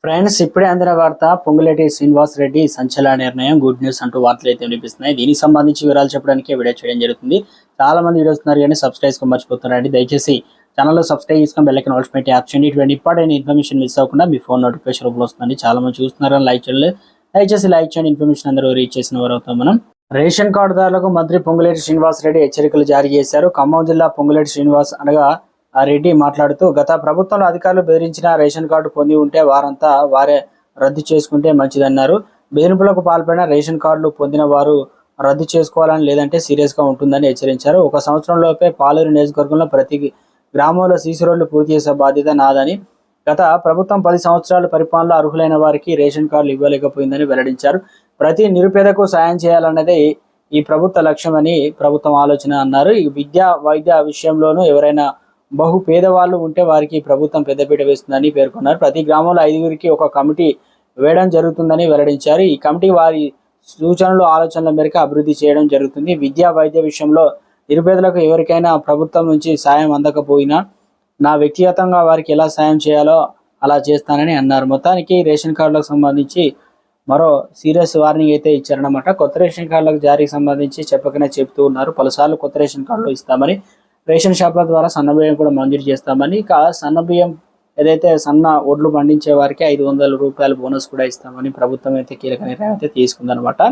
Friends, ఇప్పుడే అందిన వార్త. పొంగులేటి శ్రీనివాస్ రెడ్డి సంచలన నిర్ణయం, గుడ్ న్యూస్ అంటూ వార్తలు అయితే వినిపిస్తున్నాయి. దీనికి సంబంధించి వివరాలు చెప్పడానికి వీడియో చేయడం జరుగుతుంది. చాలా మంది వీడియోస్ ఉన్నారు కానీ సబ్స్క్రైబ్ మర్చిపోతున్నారండి. దయచేసి ఛానల్లో సబ్స్క్రైబ్ చేసుకొని బెల్ ఐకాన్ ఆల్ పెట్టి యాప్ చేయండి. ఇటువంటి ఇంపార్టెంట్ ఇన్ఫర్మేషన్ మిస్ అవ్వకుండా మీ ఫోన్ నోటిఫికేషన్ రూపంలో వస్తుంది. చాలా మంది చూస్తున్నారని లైక్ చేయలేదు. దయచేసి లైక్ చేయండి. ఇన్ఫర్మేషన్ అందరూ రీచ్ చేసిన వారు అవుతాం. మనం రేషన్ కార్డుదారులకు మంత్రి పొంగులేటి శ్రీనివాస్ రెడ్డి హెచ్చరికలు జారీ చేశారు. ఖమ్మం జిల్లా పొంగులేటి శ్రీనివాస్ అనగా ఆ రెడ్డి మాట్లాడుతూ, గత ప్రభుత్వంలో అధికారులు బెదిరించిన రేషన్ కార్డు పొంది ఉంటే వారంతా వారే రద్దు చేసుకుంటే మంచిదన్నారు. బెదిరింపులకు పాల్పడిన రేషన్ కార్డులు పొందిన వారు రద్దు చేసుకోవాలని, లేదంటే సీరియస్గా ఉంటుందని హెచ్చరించారు. 1 సంవత్సరంలోపే పాలూరు నియోజకవర్గంలో ప్రతి గ్రామంలో సీసీ రోడ్లు పూర్తి చేసే బాధ్యత నాదని, గత ప్రభుత్వం 10 సంవత్సరాల పరిపాలనలో అర్హులైన వారికి రేషన్ కార్డులు ఇవ్వలేకపోయిందని వెల్లడించారు. ప్రతి నిరుపేదకు సాయం చేయాలన్నదే ఈ ప్రభుత్వ లక్ష్యమని ప్రభుత్వం ఆలోచన అన్నారు. ఈ విద్యా వైద్య విషయంలోనూ ఎవరైనా బహు పేదవాళ్ళు ఉంటే వారికి ప్రభుత్వం పెద్దపీట వేస్తుందని పేర్కొన్నారు. ప్రతి గ్రామంలో 5గురికి ఒక కమిటీ వేయడం జరుగుతుందని వెల్లడించారు. ఈ కమిటీ వారి సూచనలు, ఆలోచనల మేరకు అభివృద్ధి చేయడం జరుగుతుంది. విద్యా వైద్య విషయంలో నిరుపేదలకు ఎవరికైనా ప్రభుత్వం నుంచి సాయం అందకపోయినా నా వ్యక్తిగతంగా వారికి ఎలా సాయం చేయాలో అలా చేస్తానని అన్నారు. మొత్తానికి రేషన్ కార్డులకు సంబంధించి మరో సీరియస్ వార్నింగ్ అయితే ఇచ్చారన్నమాట. కొత్త రేషన్ కార్డులకు జారీకి సంబంధించి చెప్పకనే చెప్తూ ఉన్నారు. పలుసార్లు కొత్త రేషన్ కార్డులు ఇస్తామని, రేషన్ షాపుల ద్వారా సన్నబియ్యం కూడా మంజూరు చేస్తామని, ఇక సన్నబియ్యం ఏదైతే సన్న ఒడ్లు పండించే వారికి 500 రూపాయల బోనస్ కూడా ఇస్తామని ప్రభుత్వం అయితే కీలక నిర్ణయం అయితే తీసుకుందనమాట.